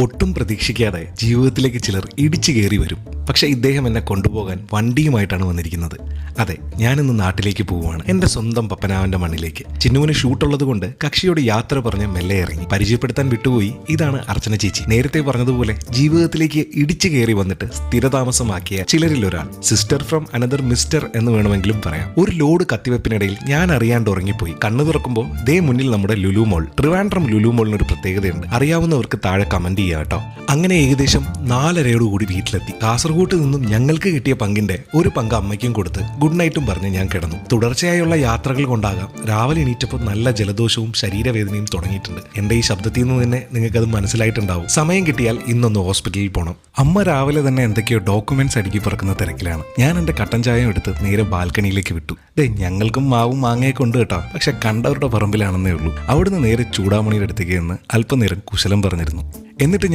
ഒട്ടും പ്രതീക്ഷിക്കാതെ ജീവിതത്തിലേക്ക് ചിലർ ഇടിച്ചു കയറി വരും. പക്ഷെ ഇദ്ദേഹം എന്നെ കൊണ്ടുപോകാൻ വണ്ടിയുമായിട്ടാണ് വന്നിരിക്കുന്നത്. അതെ, ഞാനിന്ന് നാട്ടിലേക്ക് പോവുകയാണ്, എൻ്റെ സ്വന്തം പപ്പനാവൻ്റെ മണ്ണിലേക്ക്. ചിന്നുവിന് ഷൂട്ടുള്ളത് കൊണ്ട് കക്ഷിയോട് യാത്ര പറഞ്ഞ് മെല്ലെ ഇറങ്ങി. പരിചയപ്പെടുത്താൻ വിട്ടുപോയി, ഇതാണ് അർച്ചന ചേച്ചി. നേരത്തെ പറഞ്ഞതുപോലെ ജീവിതത്തിലേക്ക് ഇടിച്ചു കയറി വന്നിട്ട് സ്ഥിരതാമസമാക്കിയ ചിലരിൽ ഒരാൾ. സിസ്റ്റർ ഫ്രം അനദർ മിസ്റ്റർ എന്ന് വേണമെങ്കിലും പറയാം. ഒരു ലോഡ് കത്തിവെപ്പിനിടയിൽ ഞാൻ അറിയാണ്ട് ഉറങ്ങിപ്പോയി. കണ്ണു തുറക്കുമ്പോൾ ദേ മുന്നിൽ നമ്മുടെ ലുലു മോൾ. ട്രിവാൻഡ്രം ലുലു മോളിനൊരു പ്രത്യേകതയുണ്ട്, അറിയാവുന്നവർക്ക് താഴെ കമന്റ് ചെയ്യാം കേട്ടോ. അങ്ങനെ ഏകദേശം 4:30 വീട്ടിലെത്തി. കാസർഗോഡ് നിന്നും ഞങ്ങൾക്ക് കിട്ടിയ പങ്കിന്റെ ഒരു പങ്ക് അമ്മയ്ക്കും കൊടുത്ത് ഗുഡ് നൈറ്റും പറഞ്ഞ് ഞാൻ കിടന്നു. തുടർച്ചയായുള്ള യാത്രകൾ കൊണ്ടാകാം രാവിലെ എണീറ്റപ്പോൾ നല്ല ജലദോഷവും ശരീരവേദനയും തുടങ്ങിയിട്ടുണ്ട്. എന്റെ ഈ ശബ്ദത്തിൽ നിന്ന് തന്നെ നിങ്ങൾക്കത് മനസ്സിലായിട്ടുണ്ടാവും. സമയം കിട്ടിയാൽ ഇന്നൊന്ന് ഹോസ്പിറ്റലിൽ പോകണം. അമ്മ രാവിലെ തന്നെ എന്തൊക്കെയോ ഡോക്യുമെന്റ്സ് അടുക്കി പറക്കുന്ന തിരക്കിലാണ്. ഞാൻ എന്റെ കട്ടൻ ചായയും എടുത്ത് നേരെ ബാൽക്കണിയിലേക്ക് വിട്ടു. ഞങ്ങൾക്കും മാവും മാങ്ങയൊക്കെ ഉണ്ട് കേട്ടോ, പക്ഷെ കണ്ടവരുടെ പറമ്പിലാണെന്നേ ഉള്ളൂ. അവിടുന്ന് നേരെ ചൂടാമണിയുടെ അടുത്തേക്ക് നിന്ന് അല്പനേരം കുശലം പറഞ്ഞിരുന്നു. എന്നിട്ട്